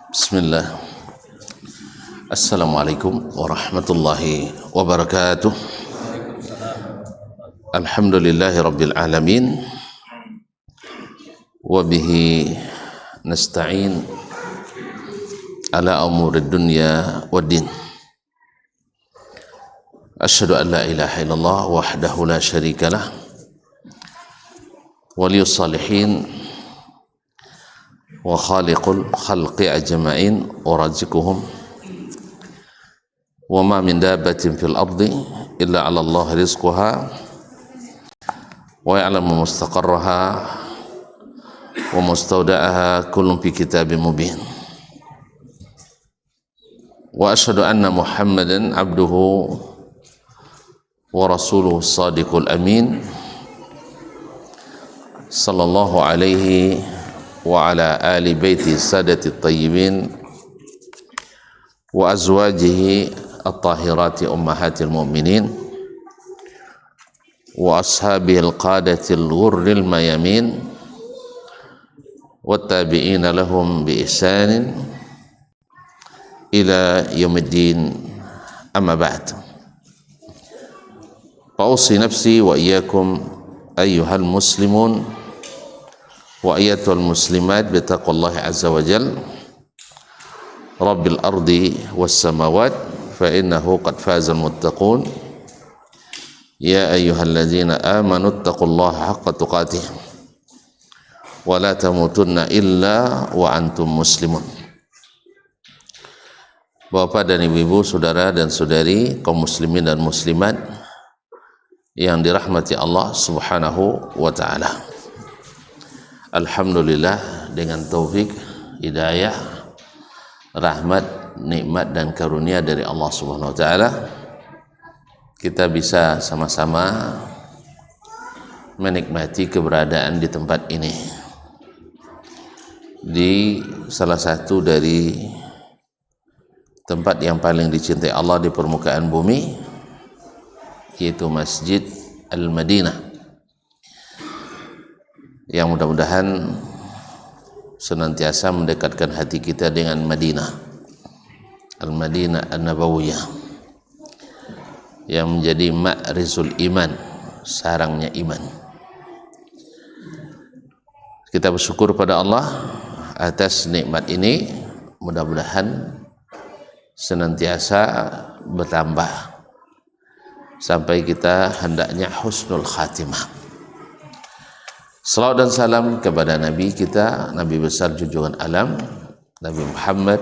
Bismillah. Assalamualaikum warahmatullahi wabarakatuh. Alhamdulillahi rabbil alamin. Wabihi nasta'in ala umurid dunya waddin. Asyhadu an la ilaha illallah wahdahu la syarikalah waliyus salihin wa khaliqul khalqi ajma'in wa razikuhum wa ma min dabbatin fil ardi illa 'ala Allah rizquha wa ya'lamu mustaqarraha wa mustawda'aha kullun fi kitabim mubin. Wa asyhadu anna Muhammadan 'abduhu wa rasuluhu shadiqul amin sallallahu alaihi wa ala ali baiti sadati tayyibin wa azwajihi at-tahirati ummahatil mu'minin wa ashabihi al-qadatil ghurril mayamin wa tabi'ina lahum bi ihsanin ila yaumiddin, amma ba'd. Fa'usi nafsi wa iyyakum ayyuhal muslimun wa ayatul muslimat bitaqwallahi azza wa jal rabbil ardi was samawat fa innahu qad fazal muttaqun ya ayyuhalladzina amanu taqullaha haqqa tuqatih wa la tamutunna illa wa antum muslimun. Bapak dan ibu-ibu, saudara dan saudari, kaum muslimin dan muslimat yang dirahmati Allah subhanahu wa ta'ala. Alhamdulillah, dengan taufik, hidayah, rahmat, nikmat dan karunia dari Allah Subhanahu wa taala, kita bisa sama-sama menikmati keberadaan di tempat ini, di salah satu dari tempat yang paling dicintai Allah di permukaan bumi, yaitu Masjid Al-Madinah, yang mudah-mudahan senantiasa mendekatkan hati kita dengan Madinah, Al-Madinah An-Nabawiyah, yang menjadi ma'rizul iman, sarangnya iman. Kita bersyukur pada Allah atas nikmat ini, mudah-mudahan senantiasa bertambah sampai kita hendaknya husnul khatimah. Salawat dan salam kepada Nabi kita, Nabi besar junjungan alam, Nabi Muhammad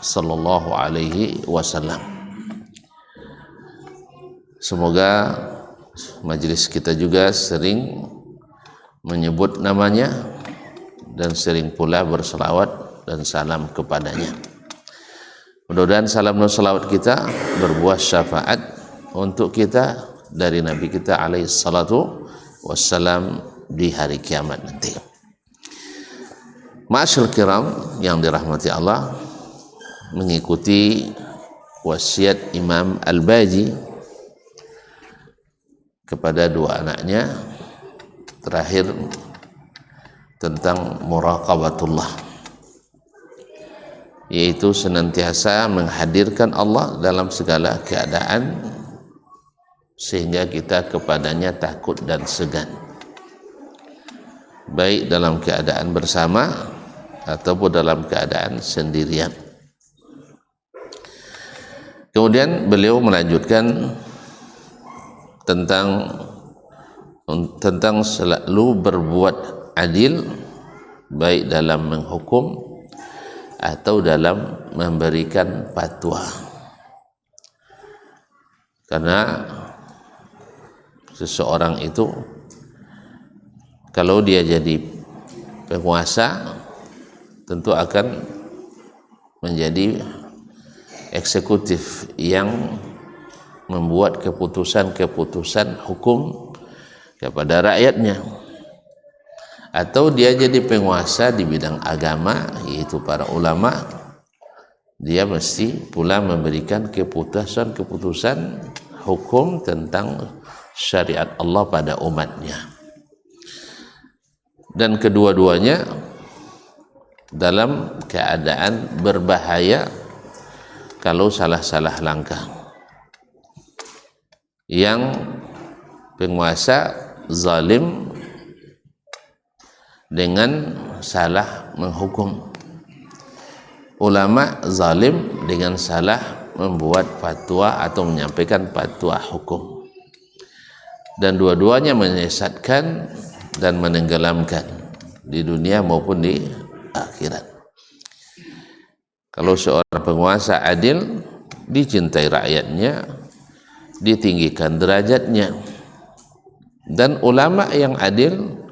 sallallahu alaihi wasallam. Semoga majelis kita juga sering menyebut namanya dan sering pula berselawat dan salam kepadanya. Mudah-mudahan salam dan salawat kita berbuah syafaat untuk kita dari Nabi kita alaihi salatu wassalam di hari kiamat nanti. Ma'asyil kiram yang dirahmati Allah, mengikuti wasiat Imam Al-Baji kepada dua anaknya terakhir tentang muraqabatullah, yaitu senantiasa menghadirkan Allah dalam segala keadaan sehingga kita kepadanya takut dan segan, baik dalam keadaan bersama ataupun dalam keadaan sendirian. Kemudian beliau melanjutkan tentang selalu berbuat adil, baik dalam menghukum atau dalam memberikan fatwa. Karena seseorang itu kalau dia jadi penguasa tentu akan menjadi eksekutif yang membuat keputusan-keputusan hukum kepada rakyatnya, atau dia jadi penguasa di bidang agama, yaitu para ulama, dia mesti pula memberikan keputusan-keputusan hukum tentang syariat Allah pada umatnya. Dan kedua-duanya dalam keadaan berbahaya kalau salah-salah langkah. Yang penguasa zalim dengan salah menghukum, ulama zalim dengan salah membuat fatwa atau menyampaikan fatwa hukum, dan dua-duanya menyesatkan dan menenggelamkan di dunia maupun di akhirat. Kalau seorang penguasa adil, dicintai rakyatnya, ditinggikan derajatnya, dan ulama yang adil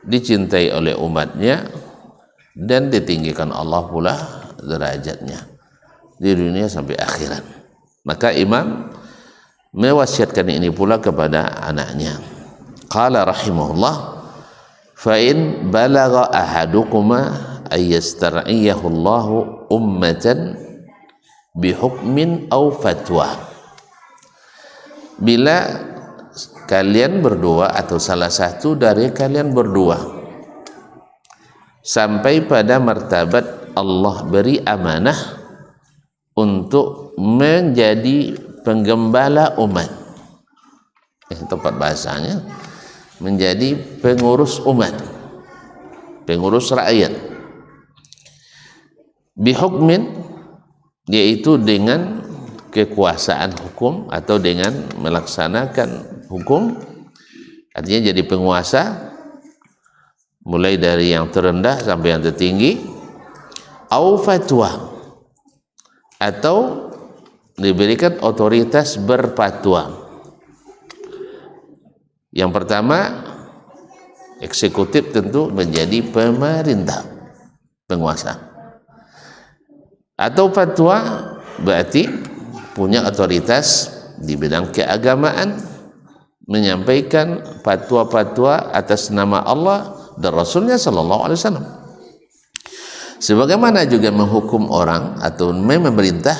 dicintai oleh umatnya dan ditinggikan Allah pula derajatnya di dunia sampai akhirat. Maka imam mewasiatkan ini pula kepada anaknya. Qala rahimahullah, fa in balagha ahadukuma ayyastar'iyahu Allahu ummatan bihukmin aw fatwa. Bila kalian berdua atau salah satu dari kalian berdua sampai pada martabat Allah beri amanah untuk menjadi penggembala umat, tempat bahasanya menjadi pengurus umat, pengurus rakyat, bihukmin, yaitu dengan kekuasaan hukum atau dengan melaksanakan hukum, artinya jadi penguasa mulai dari yang terendah sampai yang tertinggi, au fatwa, atau diberikan otoritas berfatwa. Yang pertama, eksekutif tentu menjadi pemerintah, penguasa, atau fatwa berarti punya otoritas di bidang keagamaan, menyampaikan fatwa-fatwa atas nama Allah dan Rasulnya sallallahu alaihi wasallam. Sebagaimana juga menghukum orang atau memerintah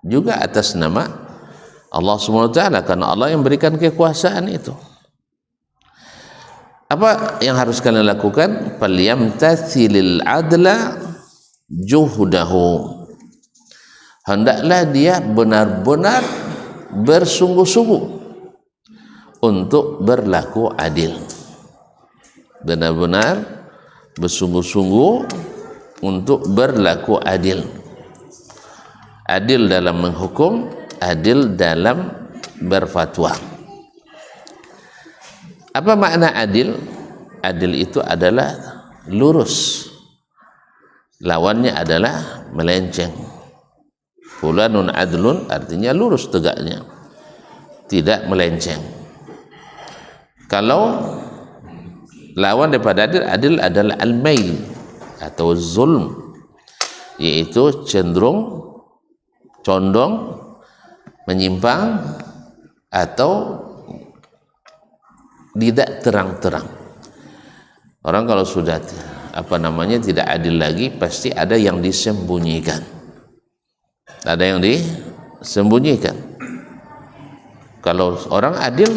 juga atas nama Allah Subhanahu wa taala, karena Allah yang berikan kekuasaan itu. Apa yang harus kalian lakukan? Falyamtathilil adla juhdahu. Hendaklah dia benar-benar bersungguh-sungguh untuk berlaku adil. Benar-benar bersungguh-sungguh untuk berlaku adil. Adil dalam menghukum, adil dalam berfatwa. Apa makna adil? Adil itu adalah lurus, lawannya adalah melenceng. Fulanun adlun artinya lurus tegaknya, tidak melenceng. Kalau lawan daripada adil, adil adalah al-mail atau zulm, yaitu cenderung, condong, menyimpang, atau tidak terang-terang. Orang kalau sudah tidak adil lagi, pasti ada yang disembunyikan. Ada yang disembunyikan. Kalau orang adil,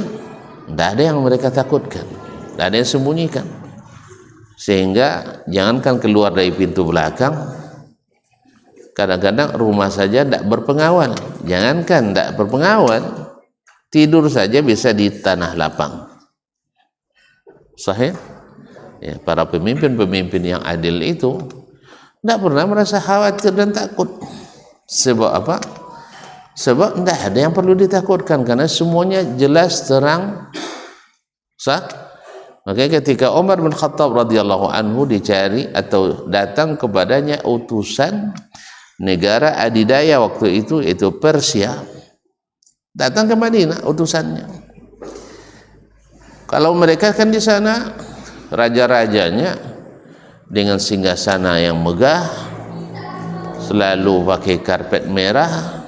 tidak ada yang mereka takutkan, tidak ada yang sembunyikan. Sehingga jangankan keluar dari pintu belakang, kadang-kadang rumah saja tidak berpengawal. Jangankan tidak berpengawal, tidur saja bisa di tanah lapang. Sahih? Ya, para pemimpin-pemimpin yang adil itu tidak pernah merasa khawatir dan takut. Sebab apa? Sebab tidak ada yang perlu ditakutkan, karena semuanya jelas, terang, sah. Makanya ketika Umar bin Khattab radhiyallahu anhu dicari atau datang kepadanya utusan negara adidaya waktu itu, yaitu Persia, datang ke Madinah utusannya. Kalau mereka kan di sana raja-rajanya dengan singgasana yang megah, selalu pakai karpet merah,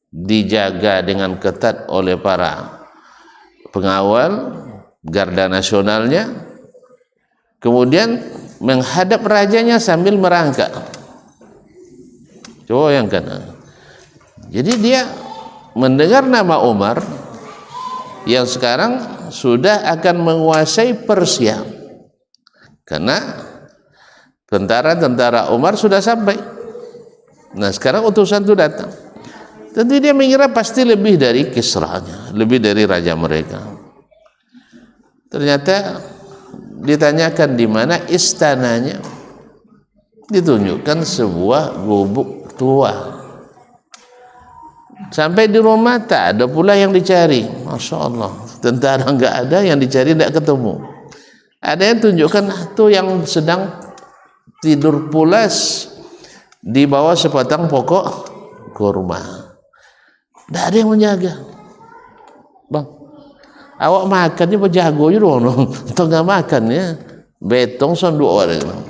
dijaga dengan ketat oleh para pengawal garda nasionalnya, kemudian menghadap rajanya sambil merangkak. Coba bayangkan. Jadi dia mendengar nama Umar yang sekarang sudah akan menguasai Persia, karena Tentara-tentara Umar sudah sampai. Nah sekarang utusan itu datang. Tentu dia mengira pasti lebih dari Kisranya, lebih dari raja mereka. Ternyata ditanyakan di mana istananya, ditunjukkan sebuah gubuk tua. Sampai di rumah tak ada pula yang dicari. Masya Allah, tentara nggak ada, yang dicari tidak ketemu. Ada yang tunjukkan tuh yang sedang tidur pulas di bawah sebatang pokok kurma. Tidak ada yang menjaga. Bang, awak makannya berjago je doang, atau nggak makan ya? Betong son dua orang.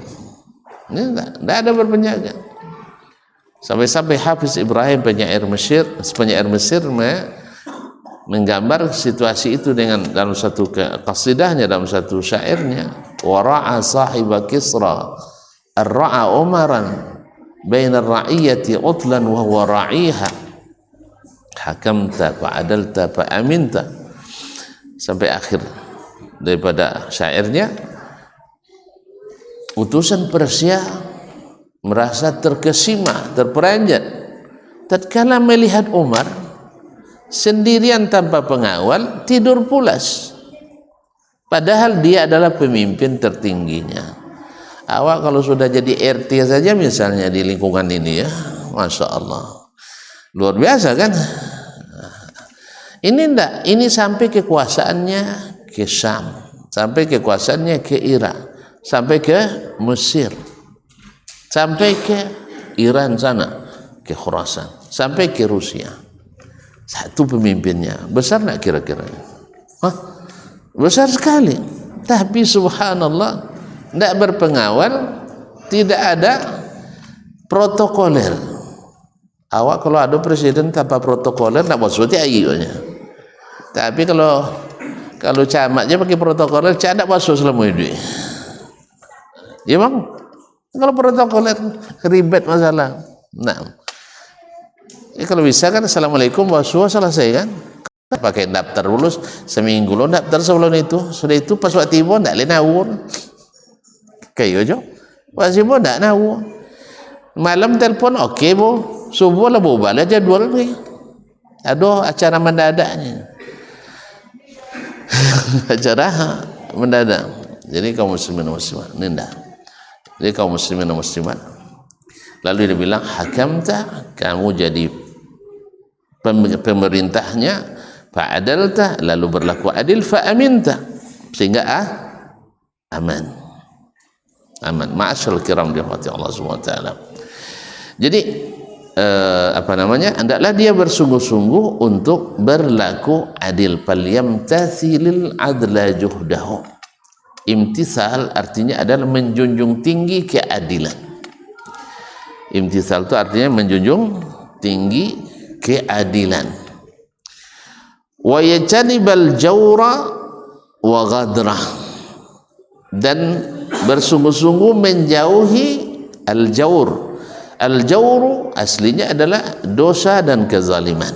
Ini tidak ada berpenjaga. Sampai-sampai Hafiz Ibrahim penyair Mesir menggambar situasi itu dengan dalam satu qasidahnya, dalam satu syairnya, wara'a sahiba Kisra ar-ra'a umaran baina ar-ra'iyati utlan wa huwa ra'iha hakamta fa'adalta fa'aminta, sampai akhir daripada syairnya. Utusan Persia merasa terkesima, terperanjat tatkala melihat Umar sendirian tanpa pengawal tidur pulas, padahal dia adalah pemimpin tertingginya. Awak kalau sudah jadi RT saja misalnya di lingkungan ini ya, Masya Allah, luar biasa kan. Ini enggak, ini sampai kekuasaannya ke Syam, sampai kekuasaannya ke Irak, sampai ke Mesir, sampai ke Iran sana, ke Khurasan, sampai ke Rusia. Satu pemimpinnya. Besar enggak kira-kira? Hah? Besar sekali. Tapi subhanallah, tidak berpengawal, tidak ada protokoler. Awak kalau ada presiden tanpa protokoler tidak maksudnya ayonya. Tapi kalau camatnya pakai protokoler, tidak masuk selama hidup. Ya bang, kalau protokoler ribet masalah. Nah, ya kalau bisa kan assalamualaikum waswa selesai kan. Pakai daftar dulu seminggu lo daftar sebelum itu. Sudah itu pas waktu tiba tidak boleh nawur. Kayak jo, pas tiba tidak nawur. Malam telepon oke bo, subuh lah bo balik jadwal ni. Aduh acara mendadaknya. Acara mendadak. Jadi kaum muslimin dan muslimat ninda. Jadi kaum muslimin dan muslimat. Lalu dia bilang, hakamta, kamu jadi pemerintahnya, fa'adalta, lalu berlaku adil, fa'aminta, sehingga aman. Aman. Ma'asyarul kiram dirahmati Allah SWT. Jadi hendaklah dia bersungguh-sungguh untuk berlaku adil. Falyamtathilil adla juhdahu. Imtithal artinya adalah menjunjung tinggi keadilan. Imtithal itu artinya menjunjung tinggi keadilan. Wa yajanibal jawra wa ghadrah, dan bersungguh-sungguh menjauhi al-jawr. Al-jawru aslinya adalah dosa dan kezaliman.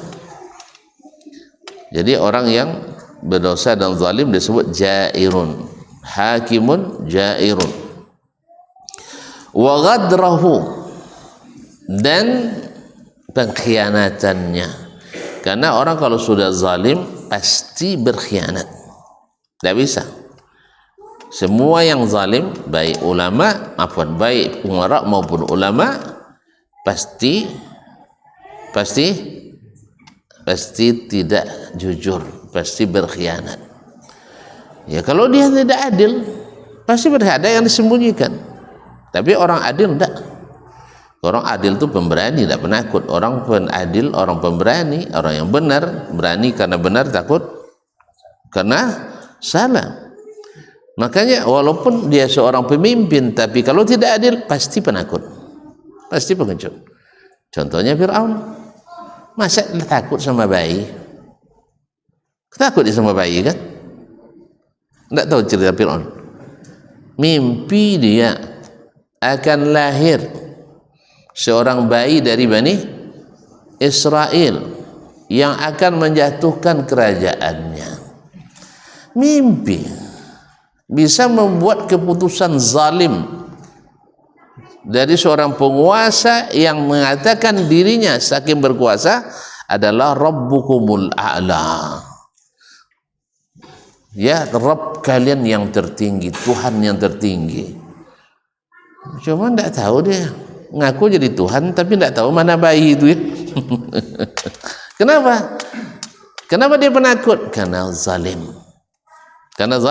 Jadi orang yang berdosa dan zalim disebut jairun, hakimun jairun. Wa ghadrahu, dan pengkhianatannya. Karena orang kalau sudah zalim pasti berkhianat. Tidak bisa. Semua yang zalim, baik ulama, baik umara maupun ulama, pasti tidak jujur, pasti berkhianat. Ya kalau dia tidak adil, pasti ada yang disembunyikan. Tapi orang adil tidak. Orang adil itu pemberani, tidak penakut. Orang adil, orang pemberani, orang yang benar, berani karena benar, takut karena salah. Makanya walaupun dia seorang pemimpin, tapi kalau tidak adil pasti penakut, pasti pengecut. Contohnya Fir'aun, masa takut sama bayi? Takut dia sama bayi kan? Tidak tahu cerita Fir'aun. Mimpi dia akan lahir seorang bayi dari Bani Israel yang akan menjatuhkan kerajaannya. Mimpi bisa membuat keputusan zalim dari seorang penguasa yang mengatakan dirinya saking berkuasa adalah Rabbukumul A'la. Ya, Rabb kalian yang tertinggi, Tuhan yang tertinggi. Cuma tidak tahu dia, ngaku jadi Tuhan tapi tidak tahu mana bayi itu ya. Kenapa? Kenapa dia penakut? Karena zalim. Karena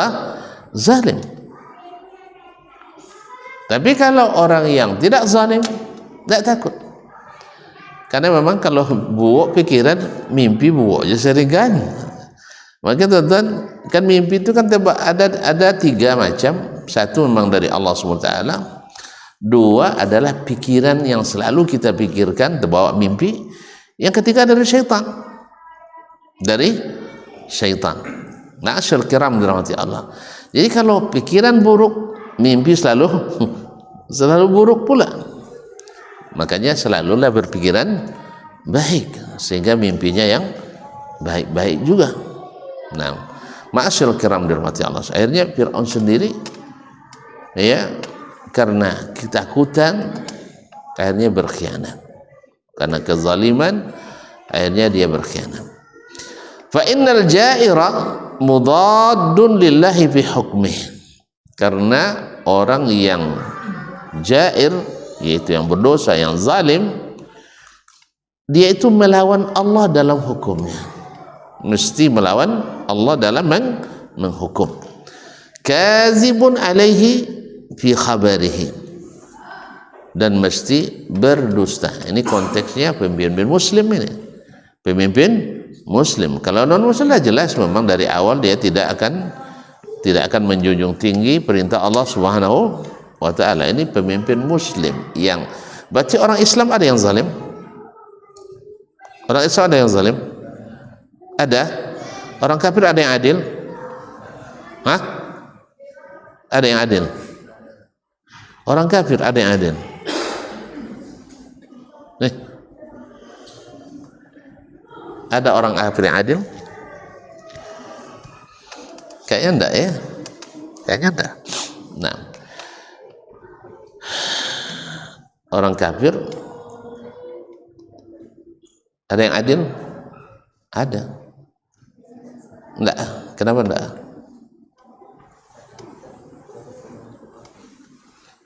zalim. Tapi kalau orang yang tidak zalim, tidak takut. Karena memang kalau buuk pikiran, mimpi buuk aja sering kan. Maka tuan-tuan, kan mimpi itu kan ada tiga macam. Satu memang dari Allah SWT. Dua adalah pikiran yang selalu kita pikirkan terbawa mimpi. Yang ketiga dari syaitan. Dari syaitan. Na'asyil kiram dirahmati Allah. Jadi kalau pikiran buruk, mimpi selalu buruk pula. Makanya selalulah berpikiran baik sehingga mimpinya yang baik-baik juga. Nah, ma'asyil kiram dirahmati Allah. Akhirnya Fir'aun sendiri ya karena ketakutan akhirnya berkhianat. Karena kezaliman akhirnya dia berkhianat. Fa innal ja'ira mudaddun lillahi fi hukmih. Karena orang yang jair, yaitu yang berdosa, yang zalim, dia itu melawan Allah dalam hukumnya. Mesti melawan Allah dalam menghukum. Kazibun alaihi fi khabarihi. Dan mesti berdusta. Ini konteksnya pemimpin muslim ini. Pemimpin muslim. Kalau non muslim jelas memang dari awal dia tidak akan menjunjung tinggi perintah Allah Subhanahu wa ta'ala. Ini pemimpin muslim yang berarti orang Islam ada yang zalim? Orang Islam ada yang zalim? Ada? Orang kafir ada yang adil? Hah? Ada yang adil? Orang kafir ada yang adil? Nih. Ada orang kafir yang adil? Kayaknya enggak ya? Kayaknya enggak. Nah, orang kafir ada yang adil? Ada. Enggak. Kenapa enggak?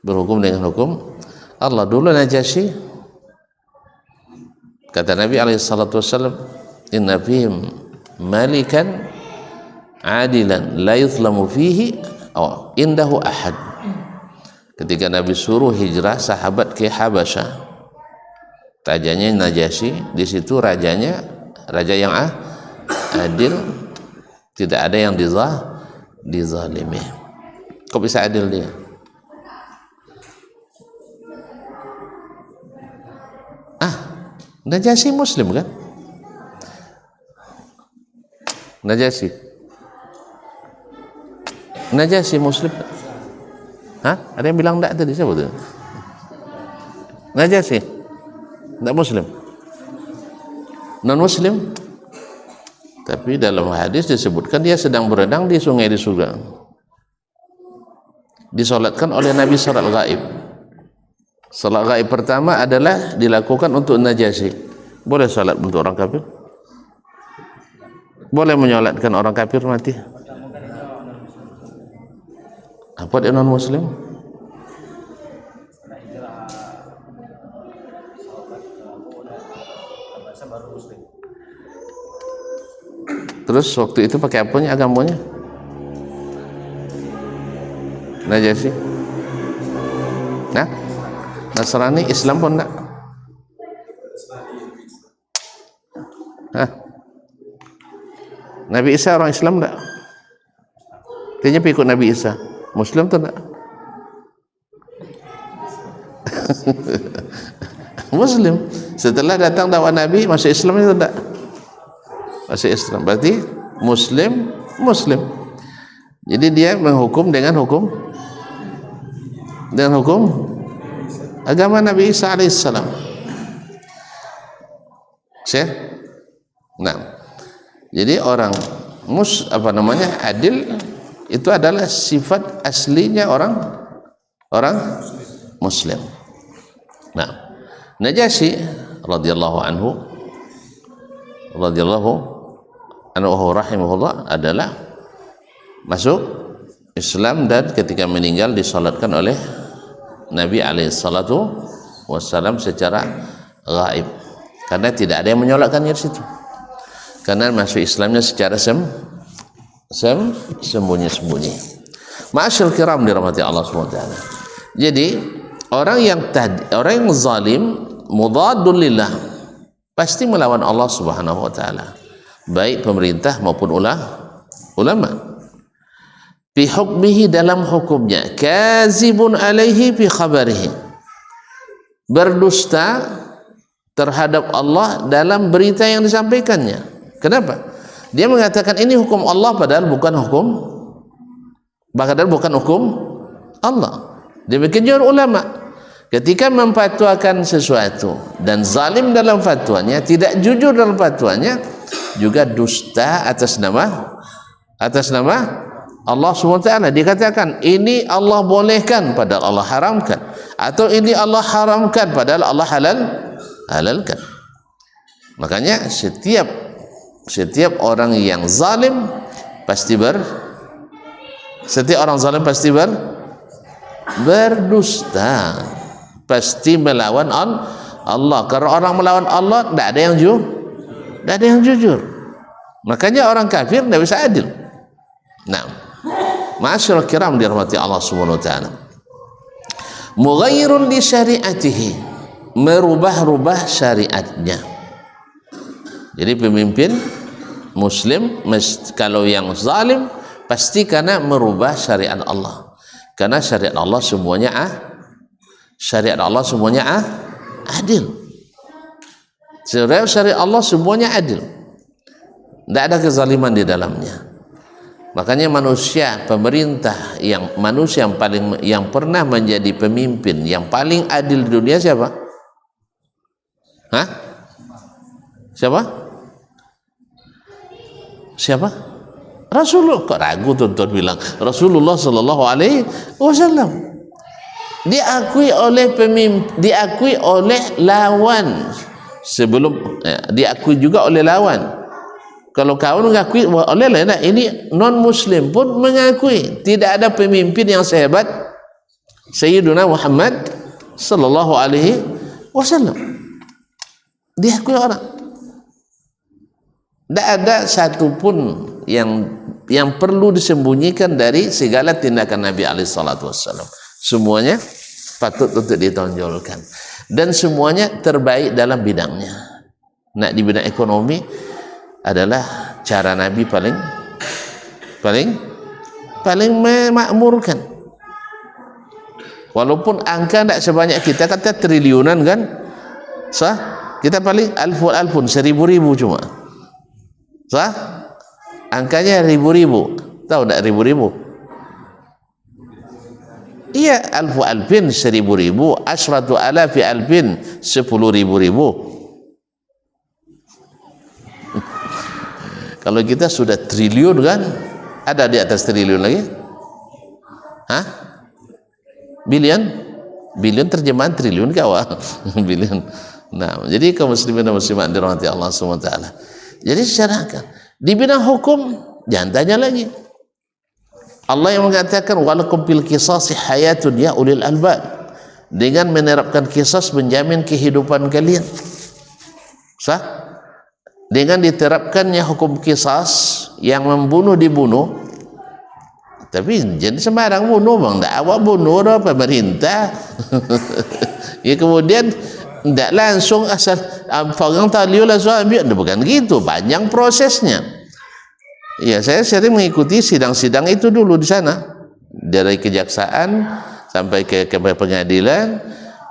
Berhukum dengan hukum Allah. Dulu Najasyi, kata Nabi SAW, inna fihim malikan adilan la yuzlamu fihi indahu ahad. Ketika Nabi suruh hijrah sahabat ke Habasyah, rajanya Najasyi, di situ rajanya raja yang adil, tidak ada yang dizalimi. Kok bisa adil dia? Najasyi muslim kan? Najasyi muslim. Hah? Ada yang bilang enggak tadi, siapa tuh? Najasyi enggak muslim, non muslim. Tapi dalam hadis disebutkan dia sedang berenang di sungai di surga, disolatkan oleh Nabi salat gaib. Salat gaib pertama adalah dilakukan untuk Najasyi. Boleh salat untuk orang kafir? Boleh menyolatkan orang kafir mati? Apa dia non muslim? Terus waktu itu pakai apanya agamanya? Najasyi? Nah, Nasrani, Islam pun enggak? Hah? Nabi Isa orang Islam enggak? Kayaknya ikut Nabi Isa. Muslim tuh enggak? Muslim. Setelah datang dakwah Nabi masuk Islam itu enggak? Masuk Islam. Berarti Muslim. Jadi dia menghukum dengan hukum agama Nabi Isa alaihissalam. Syekh. Nah, jadi orang adil itu adalah sifat aslinya orang Muslim. Nah, Najasyi radhiyallahu anhu rahimahullah adalah masuk Islam dan ketika meninggal disalatkan oleh Nabi alaihi salatu wassalam secara gaib, karena tidak ada yang menyolatkannya di situ, karena masuk Islamnya secara sembunyi-sembunyi. Ma'asyil kiram dirahmati Allah SWT. Jadi orang yang zalim mudadun lillah, pasti melawan Allah Subhanahu wa taala, baik pemerintah maupun ulama. Fi hukmihi, dalam hukumnya, kazibun alaihi fi khabarihi, berdusta terhadap Allah dalam berita yang disampaikannya. Kenapa? Dia mengatakan ini hukum Allah padahal bukan hukum Allah. Demikian juga ulama ketika memfatwakan sesuatu dan zalim dalam fatwanya, tidak jujur dalam fatwanya, juga dusta atas nama Allah SWT. Dikatakan ini Allah bolehkan padahal Allah haramkan, atau ini Allah haramkan padahal Allah halalkan. Makanya setiap orang yang zalim pasti berdusta, pasti melawan Allah. Karena orang melawan Allah tidak ada yang jujur. Makanya orang kafir tidak bisa adil. Nah, ma'asyiral kiram dirahmati Allah Subhanahu wa taala. Mughayyirun li syari'atihi, merubah-rubah syariatnya. Jadi pemimpin muslim kalau yang zalim pasti karena merubah syariat Allah. Karena syariat Allah semuanya adil. Syariat Allah semuanya adil. Tidak ada kezaliman di dalamnya. Makanya pemerintah yang pernah menjadi pemimpin yang paling adil di dunia siapa? Siapa? Rasulullah. Kok ragu tuan-tuan bilang Rasulullah sallallahu alaihi wasallam diakui oleh lawan sebelum diakui juga oleh lawan. Kalau kawan mengakui oleh lain, ini non muslim pun mengakui tidak ada pemimpin yang sehebat Sayyiduna Muhammad sallallahu alaihi wasallam. Diakui orang. Tidak ada satupun yang perlu disembunyikan dari segala tindakan Nabi alaihi salatu wasallam. Semuanya patut untuk ditonjolkan dan semuanya terbaik dalam bidangnya. Nah, di bidang ekonomi adalah cara Nabi paling memakmurkan. Walaupun angka tidak sebanyak kita, kata triliunan kan, kita paling alfun, seribu-ribu cuma. Angkanya ribu-ribu. Tahu tak ribu-ribu? Iya, alfin, seribu-ribu, asyratu alafi alfin, 10.000. Kalau kita sudah triliun kan, ada di atas triliun lagi? Bilion terjemahan triliun kawan. Bilion. Nah, jadi kaum muslimin dan muslimat dirahmati Allah SWT. Jadi syarahkan di bidang hukum, jangan tanya lagi. Allah yang mengatakan walakum fil qisasi hayatun ya ulil albab, dengan menerapkan qisas menjamin kehidupan kalian. Dengan diterapkannya hukum qisas, yang membunuh dibunuh, tapi jadi sembarang bunuh bang, tak awak bunuh dah pemerintah. Ya kemudian tidak langsung asal orang taliu langsung ambil, bukan gitu, panjang prosesnya. Ya, saya sering mengikuti sidang-sidang itu dulu di sana, dari kejaksaan sampai ke pengadilan.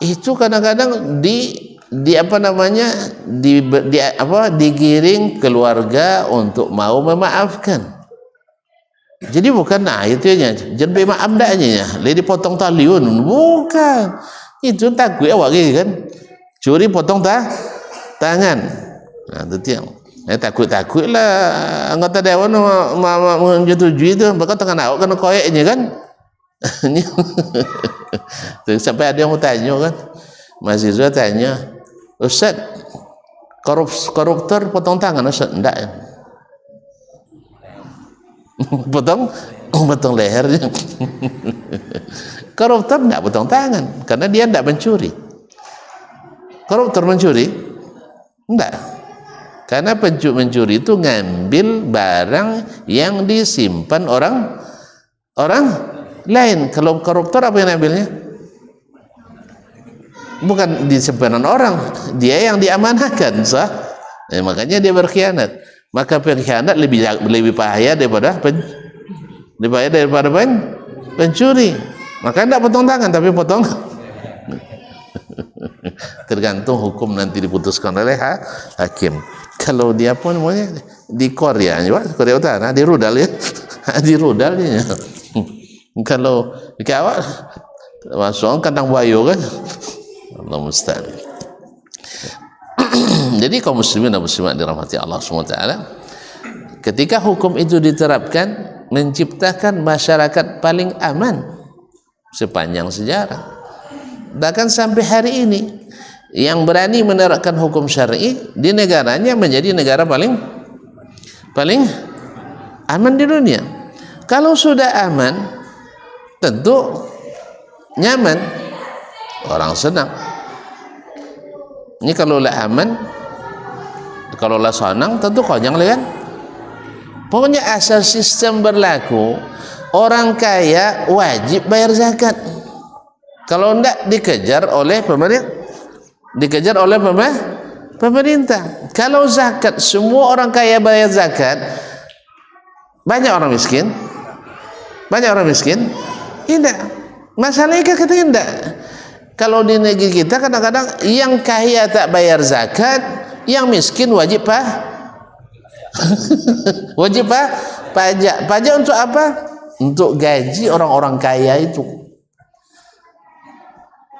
Itu kadang-kadang digiring keluarga untuk mau memaafkan. Jadi bukan itunya jadi maaf daknya dia dipotong taliun, bukan itu takut awak kan, curi potong tangan. Nah itu yang takut-takutlah anggota dewan menyetujui itu, bakal tangan awak kena koyeknya kan. Sampai ada yang mau tanya kan, Mahasiswa tanya, Ustaz, koruptor potong tangan Ustaz? Enggak ya? potong lehernya. Koruptor enggak potong tangan karena dia enggak mencuri. Koruptor mencuri? Enggak. Karena mencuri itu ngambil barang yang disimpan orang lain. Kalau koruptor apa yang ambilnya? Bukan di simpanan orang, dia yang diamanahkan, sah. Makanya dia berkhianat. Maka pengkhianat lebih bahaya daripada pencuri. Maka tidak potong tangan, tapi potong. Tergantung hukum nanti diputuskan oleh hakim. Kalau dia pun namanya di Korea Utara, di rudal ya, di rudal dia. Kalau dikawal masuk kandang bayu kan. Allah musta'an. Jadi kaum muslimin dan muslimat dirahmati Allah SWT, ketika hukum itu diterapkan, menciptakan masyarakat paling aman sepanjang sejarah. Bahkan sampai hari ini yang berani menerapkan hukum syar'i di negaranya menjadi negara paling aman di dunia. Kalau sudah aman, tentu nyaman, orang senang. Ini kalau lah aman, kalau lah senang, tentu konyang kan. Pokoknya asal sistem berlaku, orang kaya wajib bayar zakat. Kalau enggak dikejar oleh pemerintah. Kalau zakat, semua orang kaya bayar zakat, banyak orang miskin. Tidak. Masalahnya kita tidak. Kalau di negeri kita kadang-kadang yang kaya tak bayar zakat, yang miskin wajib pajak. Pajak untuk apa? Untuk gaji orang-orang kaya itu.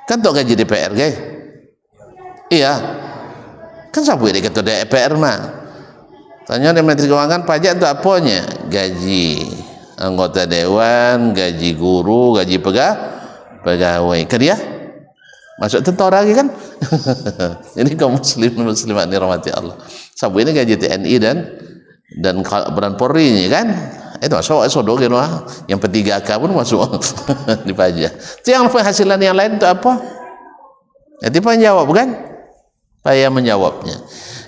Kan untuk gaji DPR, guys. Iya. Kan sabu ini kata DPR mah. Tanya Menteri Keuangan, pajak untuk apanya? Gaji anggota dewan, gaji guru, gaji pegawai. Kan dia? Masuk tentara lagi kan? Ini kaum muslimat dirahmati Allah. Sabu ini gaji TNI dan peran Polri ini kan? Itu masuk sodok gitu. Yang P3K pun masuk di pajak. Itu yang penghasilan yang lain itu apa? Jadi penjawab kan? Payah menjawabnya.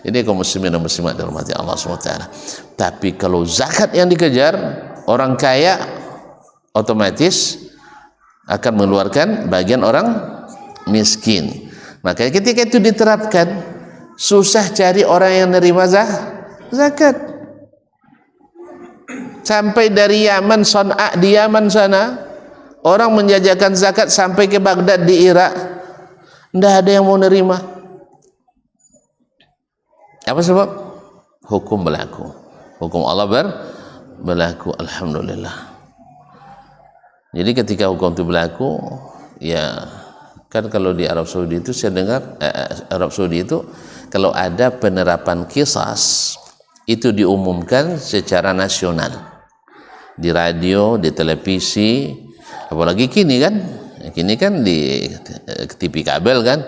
Ini kaum muslimin dan muslimat dirahmati Allah SWT. Tapi kalau zakat yang dikejar, orang kaya otomatis akan mengeluarkan bagian orang miskin. Makanya ketika itu diterapkan, susah cari orang yang nerima zakat. Sampai dari Yaman, Son'a di Yaman sana, orang menjajakan zakat sampai ke Baghdad di Irak, tidak ada yang mau nerima. Apa sebab? Hukum berlaku, hukum Allah berlaku. Alhamdulillah. Jadi ketika hukum itu berlaku, ya kan kalau di Arab Saudi itu saya dengar Arab Saudi itu kalau ada penerapan qisas itu diumumkan secara nasional di radio, di televisi, apalagi kini kan di TV kabel kan,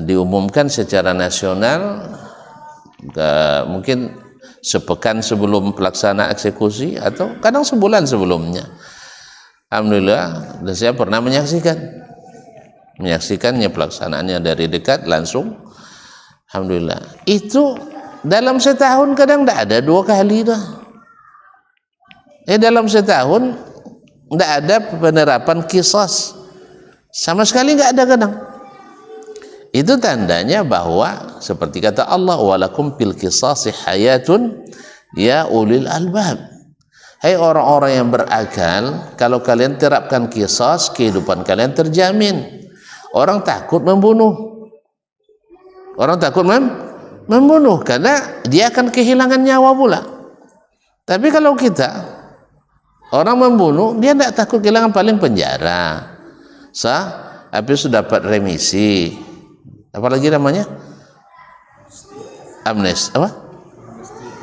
diumumkan secara nasional, mungkin sepekan sebelum pelaksanaan eksekusi atau kadang sebulan sebelumnya. Alhamdulillah, dan saya pernah menyaksikannya pelaksanaannya dari dekat langsung. Alhamdulillah. Itu dalam setahun kadang tidak ada 2 kali dah. Dalam setahun tidak ada penerapan qisas sama sekali, nggak ada kadang. Itu tandanya bahwa seperti kata Allah, walakum fil qisasi hayatun ya ulil albab. Hai orang-orang yang berakal, kalau kalian terapkan qisas, kehidupan kalian terjamin. Orang takut membunuh. Orang takut membunuh karena dia akan kehilangan nyawa pula. Tapi kalau kita, orang membunuh, dia tidak takut kehilangan, paling penjara. Habis sudah dapat remisi. Apalagi namanya?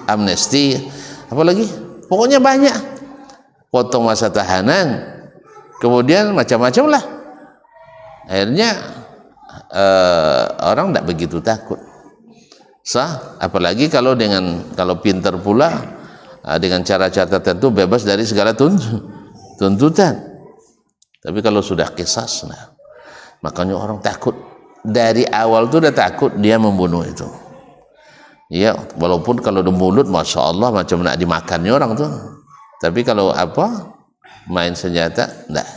Amnesti. Apalagi? Pokoknya banyak. Potong masa tahanan. Kemudian macam-macam lah. Akhirnya orang tidak begitu takut. Sah, apalagi kalau pintar pula dengan cara-cara tertentu bebas dari segala tuntutan. Tapi kalau sudah qisas, nah, makanya orang takut dari awal tuh udah takut dia membunuh itu. Ya, walaupun kalau di mulut, masya Allah macam nak dimakannya orang tuh. Tapi kalau main senjata, enggak,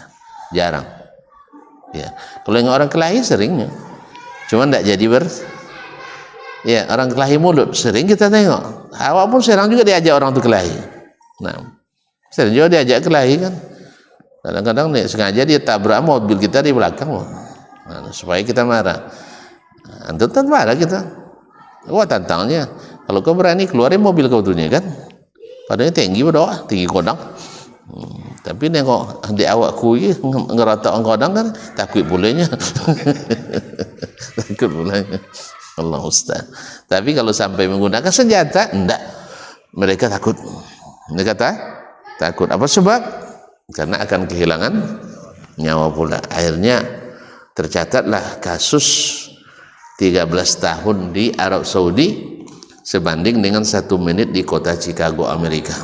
jarang. Ya, kalau yang orang kelahi seringnya, cuman enggak jadi ya, orang kelahi mulut sering kita tengok. Awak pun sekarang juga diajak orang tuh kelahi. Nah, sering juga diajak kelahi kan. Kadang-kadang nih sengaja dia tabrak mobil kita di belakang, nah, supaya kita marah. Antutan marah kita. Wah, tantangnya, kalau kau berani keluarin mobil kau tuhnya kan, padahal tinggi berdoa, tinggi kodang. Tapi nengok di awak kui ngerata kodang kan, takut bolehnya. Takut bolehnya. Allah Ustaz. Tapi kalau sampai menggunakan senjata, enggak. Mereka takut. Mereka takut. Apa sebab? Karena akan kehilangan nyawa pula. Akhirnya tercatatlah kasus 13 tahun di Arab Saudi sebanding dengan 1 menit di kota Chicago, Amerika.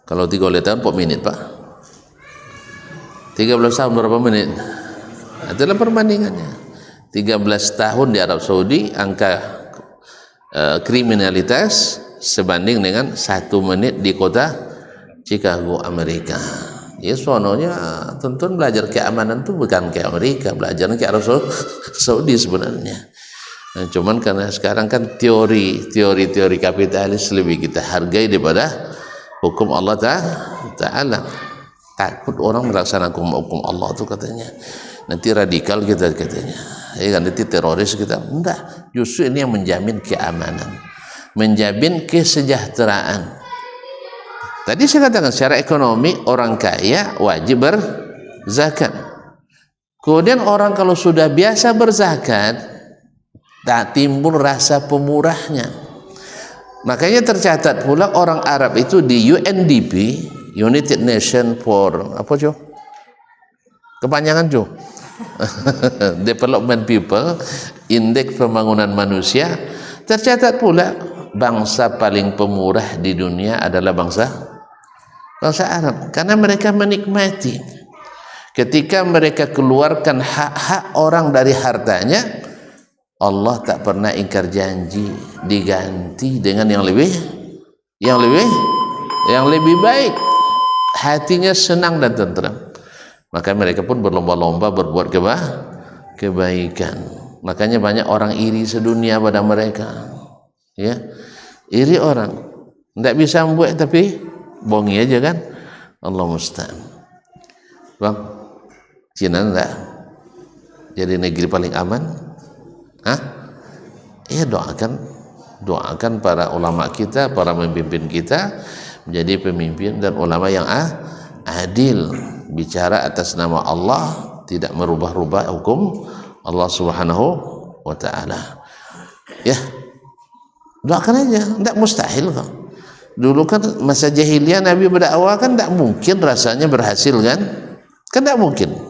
Kalau 3 tahun 4 menit Pak, 13 tahun berapa menit? Itulah perbandingannya. 13 tahun di Arab Saudi angka kriminalitas sebanding dengan 1 menit di kota Chicago, Amerika. Ya, sononya tentu belajar keamanan itu bukan ke Amerika, belajar ke Arab Saudi sebenarnya. Nah, cuman karena sekarang kan teori kapitalis lebih kita hargai daripada hukum Allah Ta'ala. Takut orang melaksanakan hukum Allah itu katanya. Nanti radikal kita katanya. Ya kan, nanti teroris kita. Enggak, justru ini yang menjamin keamanan, menjamin kesejahteraan. Tadi saya katakan secara ekonomi orang kaya wajib berzakat. Kemudian orang kalau sudah biasa berzakat, tak timbul rasa pemurahnya. Makanya tercatat pula orang Arab itu di UNDP, United Nation for apa Jo? Kepanjangan Jo? Development People, Indeks Pembangunan Manusia, tercatat pula bangsa paling pemurah di dunia adalah bangsa Arab, karena mereka menikmati ketika mereka keluarkan hak-hak orang dari hartanya. Allah tak pernah ingkar janji, diganti dengan yang lebih baik. Hatinya senang dan tenteram. Maka mereka pun berlomba-lomba berbuat kebaikan. Makanya banyak orang iri sedunia pada mereka. Ya, iri orang, tidak bisa membuat tapi bongi aja kan. Allah musta'an. Bang, Cina enggak jadi negeri paling aman? Ya, doakan para ulama kita, para pemimpin kita menjadi pemimpin dan ulama yang adil, bicara atas nama Allah, tidak merubah-rubah hukum Allah Subhanahu wa Ta'ala. Ya, doakan aja, tidak mustahil kok. Dulu kan masa jahiliyah Nabi berdakwah kan tidak mungkin rasanya berhasil kan tidak mungkin.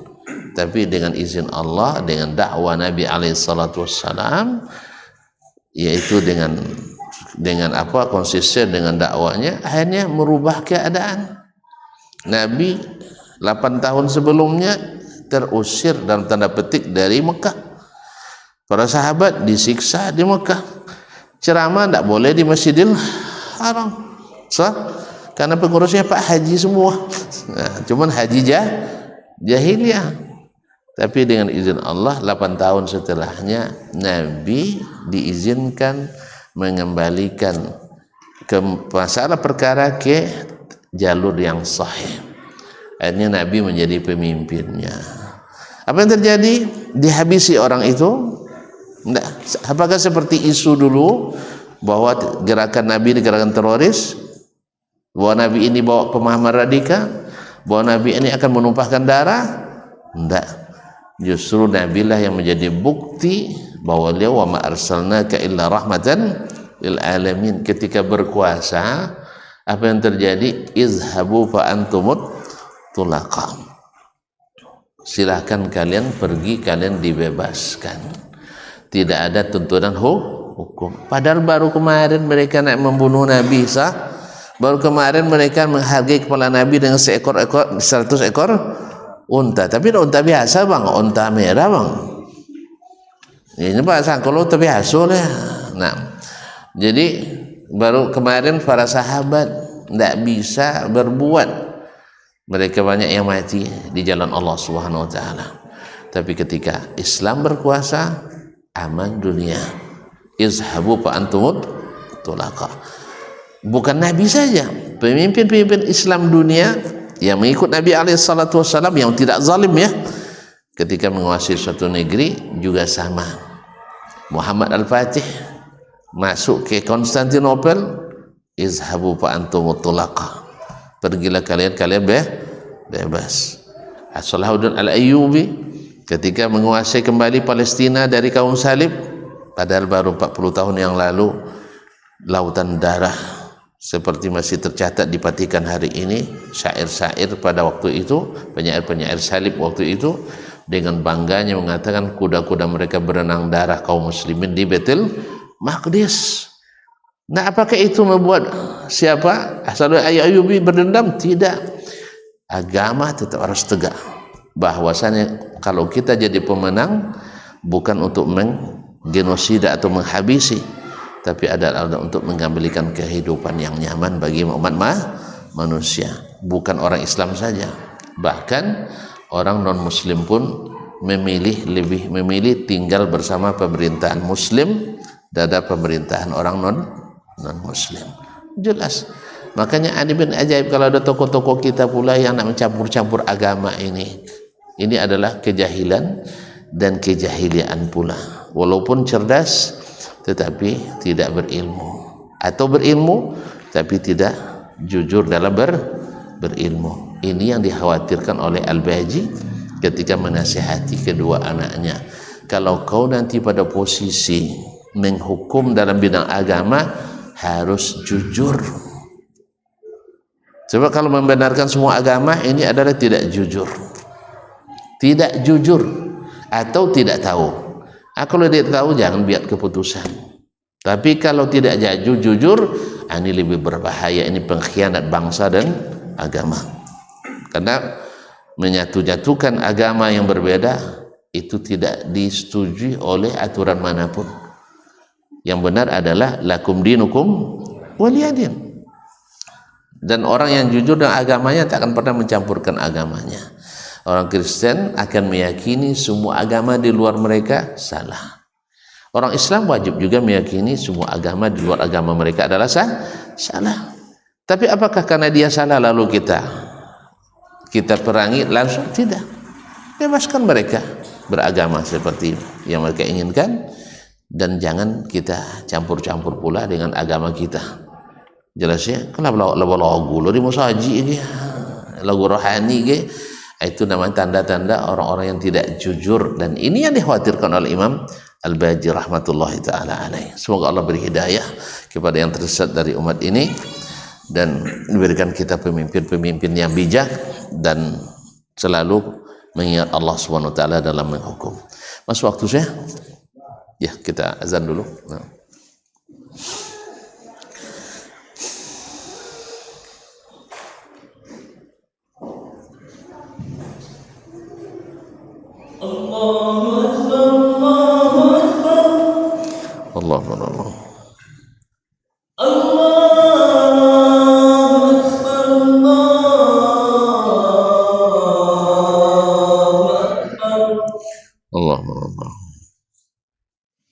Tapi dengan izin Allah, dengan dakwah Nabi alaihissalatu wassalam, yaitu dengan konsisten dengan dakwanya, akhirnya merubah keadaan. Nabi 8 tahun sebelumnya terusir dalam tanda petik dari Mekah. Para sahabat disiksa di Mekah. Ceramah tidak boleh di Masjidil Haram. Karena pengurusnya Pak Haji semua. Nah, cuman haji jahiliyah. Tapi dengan izin Allah 8 tahun setelahnya Nabi diizinkan mengembalikan ke masalah perkara ke jalur yang sahih. Akhirnya Nabi menjadi pemimpinnya. Apa yang terjadi? Dihabisi orang itu? Enggak. Apakah seperti isu dulu bahwa gerakan Nabi ini gerakan teroris? Bahwa Nabi ini bawa pemahaman radikal, bahwa Nabi ini akan menumpahkan darah? Enggak. Justru Nabi lah yang menjadi bukti bahwa dia wa ma arsalnaka illa rahmatan lil alamin. Ketika berkuasa, apa yang terjadi? Izhabu fa antumut tulaqam. silahkan kalian pergi, kalian dibebaskan, tidak ada tuntunan hukum. Padahal baru kemarin mereka nak membunuh Nabi Isa, baru kemarin mereka menghargai kepala Nabi dengan 100 ekor unta, tapi unta biasa bang, unta merah bang. Ini Pak Sangkolo tapi hasil ya. Nah, jadi baru kemarin para sahabat tidak bisa berbuat, mereka banyak yang mati di jalan Allah Subhanahu Wa Taala. Tapi ketika Islam berkuasa, aman dunia. Izhabu fa antumut tulaqa. Bukan Nabi saja, pemimpin-pemimpin Islam dunia yang mengikut Nabi alaihissalatu wassalam yang tidak zalim ya, ketika menguasai suatu negeri juga sama. Muhammad Al-Fatih masuk ke Konstantinopel, izhabu fa antumut tulaqa, pergilah kalian bebas. Salahuddin Al-Ayyubi ketika menguasai kembali Palestina dari kaum salib, padahal baru 40 tahun yang lalu, lautan darah seperti masih tercatat di Vatikan hari ini. Syair-syair pada waktu itu, penyair-penyair salib waktu itu dengan bangganya mengatakan kuda-kuda mereka berenang darah kaum muslimin di Baitul Maqdis. Nah, apakah itu membuat siapa Salahuddin Al-Ayyubi berdendam? Tidak. Agama tetap harus tegak, bahwasanya kalau kita jadi pemenang bukan untuk menggenosida atau menghabisi, tapi adalah untuk mengambilkan kehidupan yang nyaman bagi umat manusia. Bukan orang Islam saja, bahkan orang non muslim pun lebih memilih tinggal bersama pemerintahan muslim daripada pemerintahan orang non muslim. Jelas. Makanya aneh bin ajaib kalau ada tokoh-tokoh kita pula yang nak mencampur-campur agama ini. Ini adalah kejahilan dan kejahiliaan pula. Walaupun cerdas tetapi tidak berilmu, atau berilmu tapi tidak jujur dalam berilmu. Ini yang dikhawatirkan oleh Al-Baji ketika menasihati kedua anaknya. Kalau kau nanti pada posisi menghukum dalam bidang agama, harus jujur. Sebab kalau membenarkan semua agama ini adalah tidak jujur. Tidak jujur atau tidak tahu. Kalau tidak tahu jangan biar keputusan. Tapi kalau tidak jujur, ini lebih berbahaya. Ini pengkhianat bangsa dan agama. Karena menyatu-jatuhkan agama yang berbeda itu tidak disetujui oleh aturan manapun. Yang benar adalah lakum dinukum waliyadin. Dan orang yang jujur dengan agamanya tak akan pernah mencampurkan agamanya. Orang Kristen akan meyakini semua agama di luar mereka salah. Orang Islam wajib juga meyakini semua agama di luar agama mereka adalah salah. Tapi apakah karena dia salah lalu kita perangi langsung? Tidak. Bebaskan mereka beragama seperti yang mereka inginkan, dan jangan kita campur-campur pula dengan agama kita. Jelas ya, kenapa lagu lo di musaji ini, lagu rohani itu namanya tanda-tanda orang-orang yang tidak jujur, dan ini yang dikhawatirkan oleh Imam Al-Baji rahmatullahi ta'ala alaih. Semoga Allah beri hidayah kepada yang tersesat dari umat ini dan memberikan kita pemimpin-pemimpin yang bijak dan selalu mengingat Allah Subhanahu wa taala dalam menghukum. Mas, waktu saya ya, kita azan dulu. Nah. Allahu Akbar, Allahu Akbar, Allahu Akbar.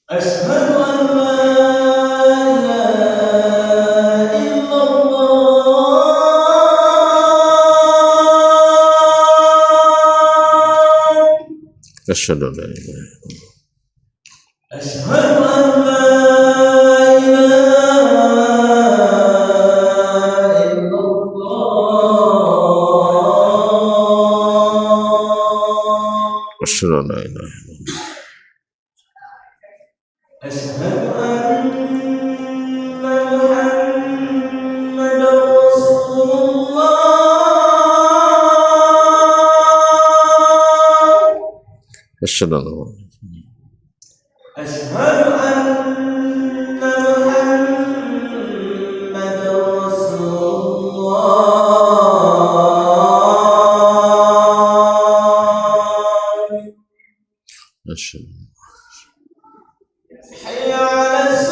أشهد أن لا إله إلا الله. أشهد أن لا إله إلا الله. أشهد أن لا إله إلا الله. أشهد أن محمدا رسول الله. Asyhadu anna Muhammadar Rasulullah. Asyhadu Hayya 'alas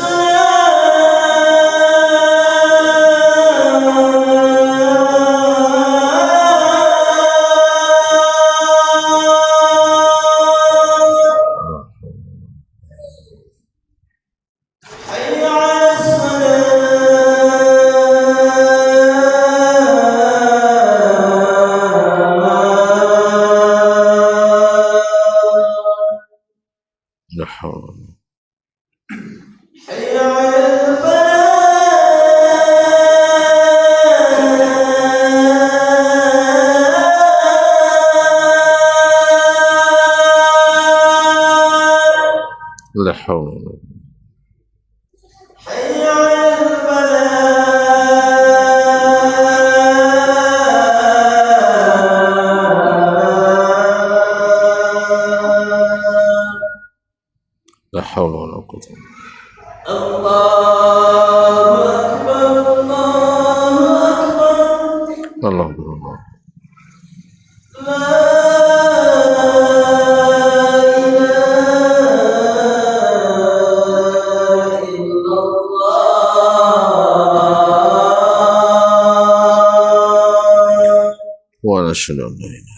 la haula Hayya 'alal falah. la haula Hayya 'alal falah. la haula wala quwwata Allahu Akbar, Allahu Akbar. Allahu Akbar. La ilaha illallah. Wa nashhadu an la ilaha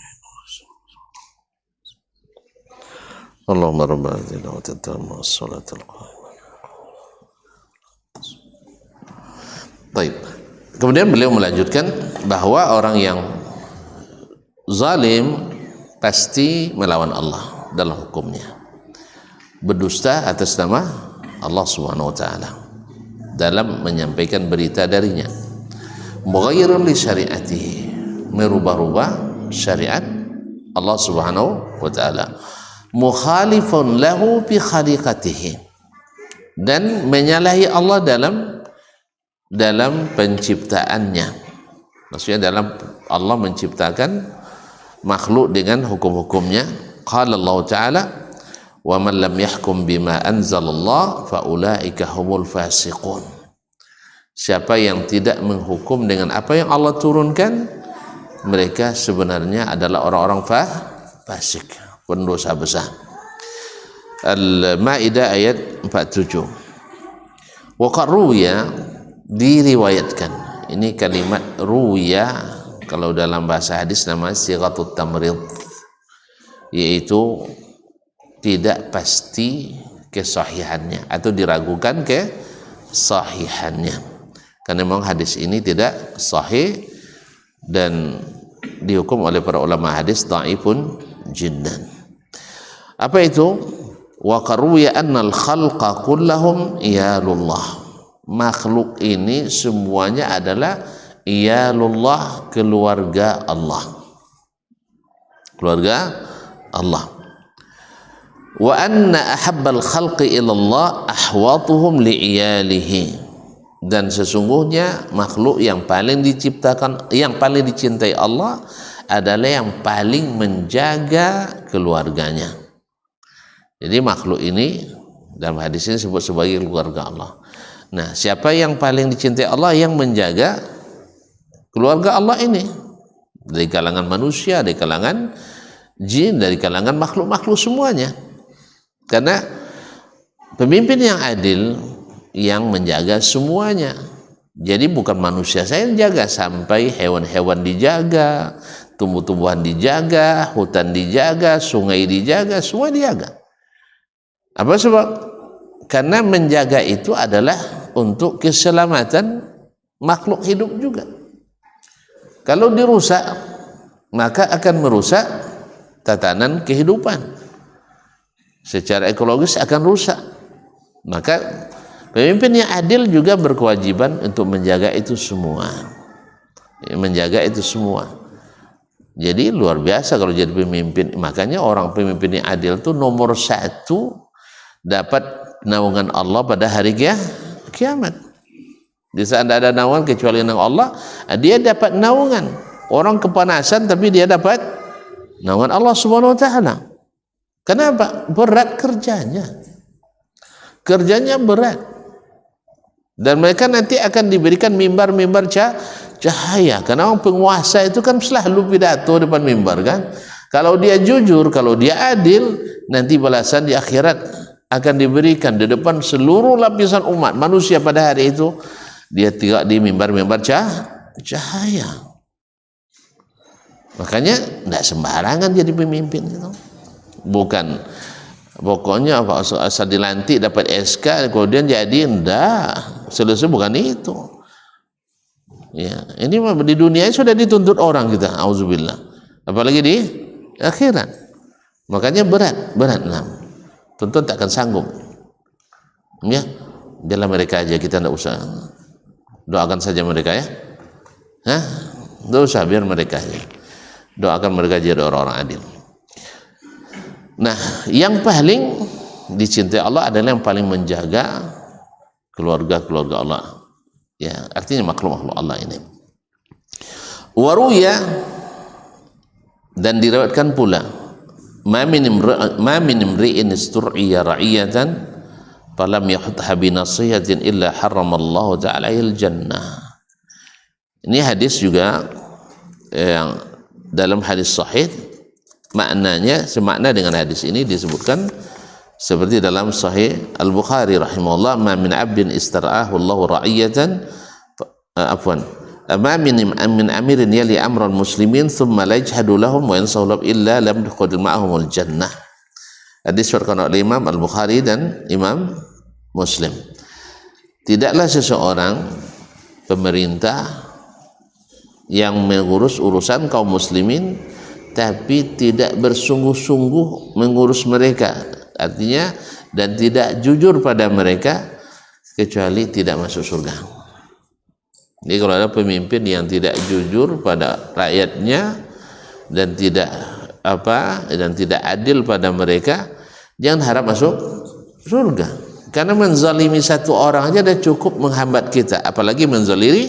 Allahumma rabb hadhihi da'wati tamma as-salati al-qa'imah. Baik. Kemudian beliau melanjutkan bahwa orang yang zalim pasti melawan Allah dalam hukumnya, berdusta atas nama Allah Subhanahu wa taala dalam menyampaikan berita darinya, mughayyirun li syariatihi, merubah-rubah syariat Allah Subhanahu wa taala, mukhalifun lahu bi khaliqatihi, dan menyalahi Allah dalam penciptaannya. Maksudnya dalam Allah menciptakan makhluk dengan hukum-hukumnya. Qala Allah Ta'ala, wa man lam yahkum bima anzalallah fa ulaika humul fasiqun. Siapa yang tidak menghukum dengan apa yang Allah turunkan, mereka sebenarnya adalah orang-orang fasik, pendosa besar. Al-Maidah ayat 47. Wa qad ruwiya, diriwayatkan. Ini kalimat ruwiya kalau dalam bahasa hadis namanya sighatut tamrid, yaitu tidak pasti kesahihannya atau diragukan kesahihannya, karena memang hadis ini tidak sahih dan dihukum oleh para ulama hadis dhaifun jiddan. Apa itu? Wa qaruya annal khalqa kullahum iyalullah. Makhluk ini semuanya adalah iyalullah, keluarga Allah. Keluarga Allah. Wa anna ahabbal khalqi ilallah ahwatuhum li'iyalihi. Dan sesungguhnya makhluk yang paling diciptakan, yang paling dicintai Allah adalah yang paling menjaga keluarganya. Jadi makhluk ini dalam hadis ini disebut sebagai keluarga Allah. Nah, siapa yang paling dicintai Allah? Yang menjaga keluarga Allah ini, dari kalangan manusia, dari kalangan jin, dari kalangan makhluk-makhluk semuanya. Karena pemimpin yang adil yang menjaga semuanya. Jadi bukan manusia saya yang jaga, sampai hewan-hewan dijaga, tumbuh-tumbuhan dijaga, hutan dijaga, sungai dijaga, semua dijaga. Apa sebab? Karena menjaga itu adalah untuk keselamatan makhluk hidup juga. Kalau dirusak, maka akan merusak tatanan kehidupan. Secara ekologis akan rusak. Maka pemimpin yang adil juga berkewajiban untuk menjaga itu semua. Menjaga itu semua. Jadi luar biasa kalau jadi pemimpin. Makanya orang pemimpin yang adil itu nomor satu dapat naungan Allah pada hari kiamat. Di saat tidak ada naungan kecuali naungan Allah, dia dapat naungan. Orang kepanasan tapi dia dapat naungan Allah Subhanahu wa taala. Kenapa? Berat kerjanya. Kerjanya berat. Dan mereka nanti akan diberikan mimbar-mimbar cahaya. Karena orang penguasa itu kan selalu pidato depan mimbar kan. Kalau dia jujur, kalau dia adil, nanti balasan di akhirat akan diberikan di depan seluruh lapisan umat manusia pada hari itu. Dia tegak di mimbar-mimbar cahaya. Makanya tidak sembarangan jadi pemimpin itu. Bukan pokoknya apa asal dilantik dapat SK kemudian jadi enggak, selesai, bukan itu. Ya, ini di dunia sudah dituntut orang kita, auzubillah. Apalagi di akhirat. Makanya berat. Nah, tentu tak akan sanggup. Ya, biarlah mereka aja, kita tidak usah. Doakan saja mereka ya. Hah? Tidak usah, biar mereka aja. Doakan mereka jadi orang-orang adil. Nah, yang paling dicintai Allah adalah yang paling menjaga keluarga-keluarga Allah. Ya, artinya makhluk-makhluk Allah ini. Waruya, dan diriwayatkan pula, ma min imri'in istur'iya ra'iyatan falam yahutha bi nasihatin illa haramallahu ta'ala al-jannah. Ini hadis juga yang dalam hadis sahih, maknanya semakna dengan hadis ini disebutkan seperti dalam Sahih Al-Bukhari rahimahullah, ma min 'abdin istara'ahu Allahu ra'iyatan ma min amirin yali amran muslimin thumma la yajhadu lahum wa yansahu illa lam yadkhul ma'ahumul jannah. Hadis diriwayatkan oleh Imam Al-Bukhari dan Imam Muslim. Tidaklah seseorang pemerintah yang mengurus urusan kaum muslimin tapi tidak bersungguh-sungguh mengurus mereka, artinya dan tidak jujur pada mereka, kecuali tidak masuk surga. Jadi kalau ada pemimpin yang tidak jujur pada rakyatnya dan tidak adil pada mereka, jangan harap masuk surga. Karena menzalimi satu orang aja dah cukup menghambat kita, apalagi menzalimi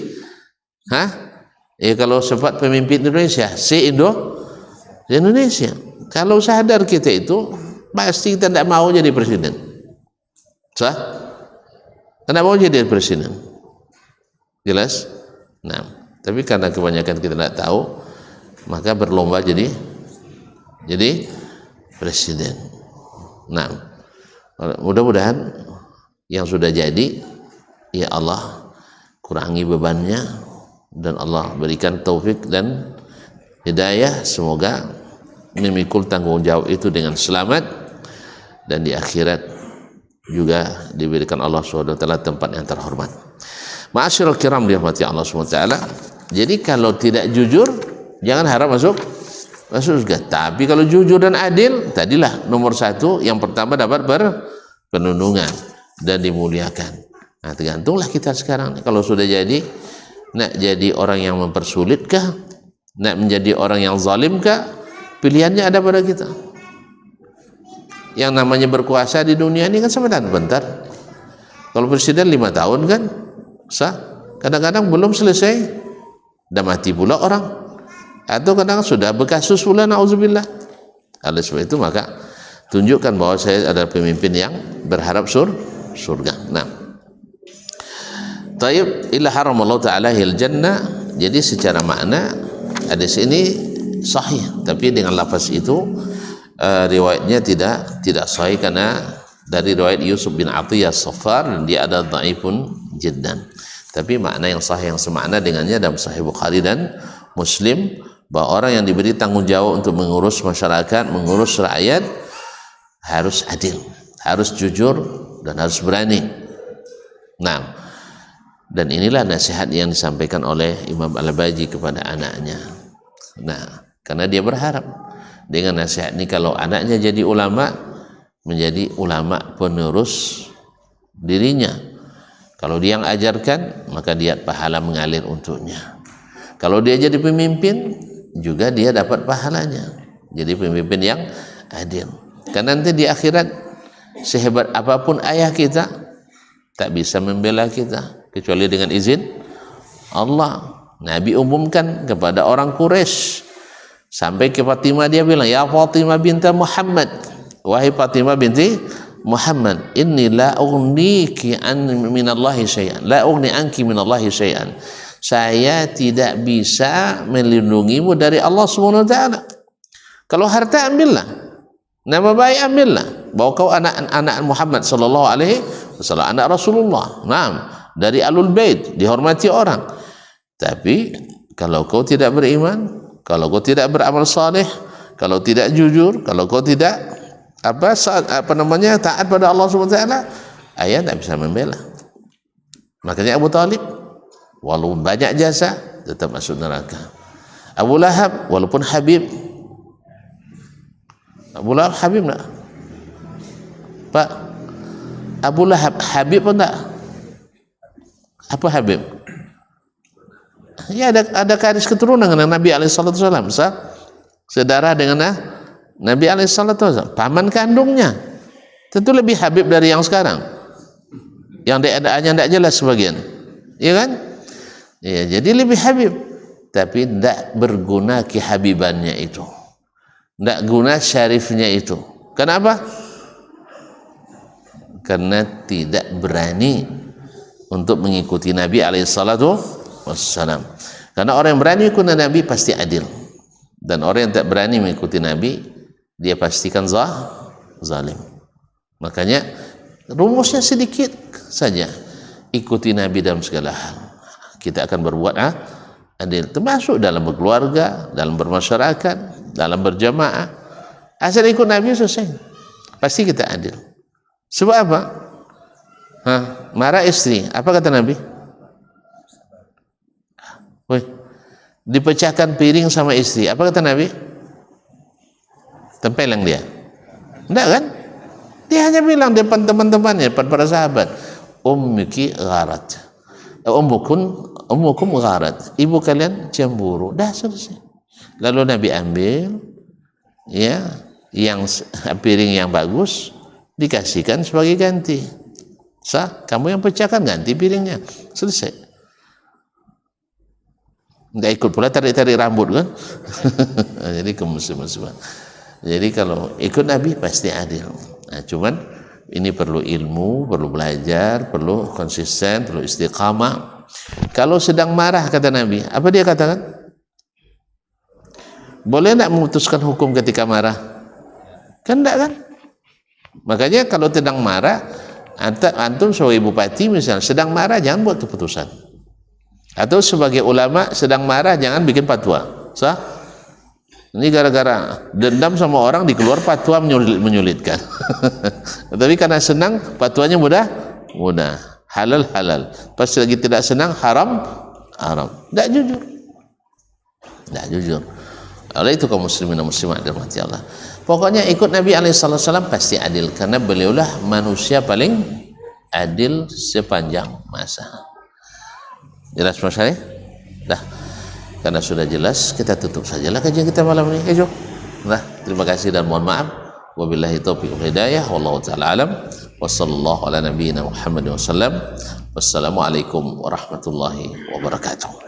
kalau sempat pemimpin Indonesia, Indonesia. Kalau sadar kita itu, pasti kita tidak mau jadi presiden. Sah? Tidak mau jadi presiden. Jelas? Nah, tapi karena kebanyakan kita tidak tahu, maka berlomba jadi presiden. Nah, mudah-mudahan yang sudah jadi, ya Allah kurangi bebannya, dan Allah berikan taufik dan hidayah, semoga memikul tanggung jawab itu dengan selamat, dan di akhirat juga diberikan Allah SWT tempat yang terhormat. Ma'asyiral kiram dirahmati Allah SWT. Jadi kalau tidak jujur, jangan harap masuk surga. Tapi kalau jujur dan adil, tadilah nomor satu, yang pertama dapat berpenundungan dan dimuliakan. Nah, tergantunglah kita sekarang. Kalau sudah jadi, nak jadi orang yang mempersulitkah, nak menjadi orang yang zalimkah, pilihannya ada pada kita. Yang namanya berkuasa di dunia ini kan sebentar. Kalau presiden 5 tahun kan sah, kadang-kadang belum selesai dah mati pula orang, atau kadang sudah berkasus pula, na'udzubillah. Oleh sebab itu maka tunjukkan bahwa saya adalah pemimpin yang berharap surga. Nah, taib illa haramallahu ta'ala al-jannah. Jadi secara makna hadis ini sahih, tapi dengan lafaz itu riwayatnya tidak sahih, karena dari riwayat Yusuf bin Atiyah As-Saffar, dan dia ada dhaifun jiddan. Tapi makna yang sahih yang semakna dengannya dalam Sahih Bukhari dan Muslim, bahwa orang yang diberi tanggung jawab untuk mengurus masyarakat, mengurus rakyat, harus adil, harus jujur, dan harus berani. Nah, dan inilah nasihat yang disampaikan oleh Imam Al-Baji kepada anaknya. Nah, karena dia berharap dengan nasihat ini, kalau anaknya jadi ulama, menjadi ulama penerus dirinya. Kalau dia yang ajarkan, maka dia pahala mengalir untuknya. Kalau dia jadi pemimpin, juga dia dapat pahalanya. Jadi pemimpin yang adil. Karena nanti di akhirat, sehebat apapun ayah kita, tak bisa membela kita kecuali dengan izin Allah. Nabi umumkan kepada orang Quraisy, sampai ke Fatimah dia bilang, ya Fatimah binta Muhammad, wahai Fatimah binti Muhammad, inni la ughniki an minallahi syai'an, la ughni anki minallahi syai'an. Saya tidak bisa melindungimu dari Allah Subhanahu wa taala. Kalau harta ambillah, nama baik ambillah, bahwa kau anak Muhammad sallallahu alaihi wasallam, anak Rasulullah. Naam, dari alul bait, dihormati orang. Tapi kalau kau tidak beriman, kalau kau tidak beramal saleh, kalau tidak jujur, kalau kau tidak taat pada Allah Subhanahu wa taala, ayah tak bisa membela. Makanya Abu Talib walaupun banyak jasa tetap masuk neraka. Abu Lahab walaupun Habib, Abu Lahab Habib tak? Pak, Abu Lahab Habib pun tak? Apa Habib? Ya, ada garis keturunan dengan Nabi alaihissalam, saudara dengan Nabi alaihissalam, paman kandungnya. Tentu lebih Habib dari yang sekarang, yang daannya tidak jelas sebagian, ya kan? Ya, jadi lebih Habib, tapi tidak berguna kehabibannya itu, tidak guna syarifnya itu. Kenapa? Karena tidak berani untuk mengikuti Nabi alaihissalam. Karena orang yang berani mengikuti Nabi pasti adil, dan orang yang tak berani mengikuti Nabi, dia pastikan zalim. Makanya rumusnya sedikit saja, ikuti Nabi dalam segala hal, kita akan berbuat adil, termasuk dalam berkeluarga, dalam bermasyarakat, dalam berjamaah. Asal ikut Nabi selesai, pasti kita adil. Sebab apa? Marah istri, apa kata Nabi? Woi, dipecahkan piring sama istri, apa kata Nabi? Tempelang dia. Enggak kan? Dia hanya bilang depan teman-temannya, depan para sahabat, ummuki gharat, ummukum gharat, ibu kalian cemburu. Dah selesai. Lalu Nabi ambil ya yang piring yang bagus, dikasihkan sebagai ganti. Kamu yang pecahkan, ganti piringnya, selesai. Enggak ikut pula tarik-tarik rambut kan. Jadi kemusliman. Jadi kalau ikut Nabi pasti adil. Nah, cuman ini perlu ilmu, perlu belajar, perlu konsisten, perlu istiqamah. Kalau sedang marah, kata Nabi, apa dia katakan? Boleh tak memutuskan hukum ketika marah? Kan enggak kan? Makanya kalau sedang marah, antum sebagai bupati misalnya sedang marah, jangan buat keputusan. Atau sebagai ulama sedang marah, jangan bikin fatwa. Sah? Ini gara-gara dendam sama orang dikeluar fatwa menyulitkan. Tapi karena senang, fatwanya mudah, halal. Pas lagi tidak senang, haram. Tidak jujur. Oleh itu kaum muslimin dan muslimat dirahmati Allah. Pokoknya ikut Nabi alaihissalam pasti adil, karena beliaulah manusia paling adil sepanjang masa. Jelas masalah? Dah. Karena sudah jelas, kita tutup sajalah kajian kita malam ini. Nah, terima kasih dan mohon maaf. Wabillahi taufiq wal hidayah, wallahu taala alam. Wassallallahu ala nabiyyina Muhammadin wasallam. Wassalamualaikum warahmatullahi wabarakatuh.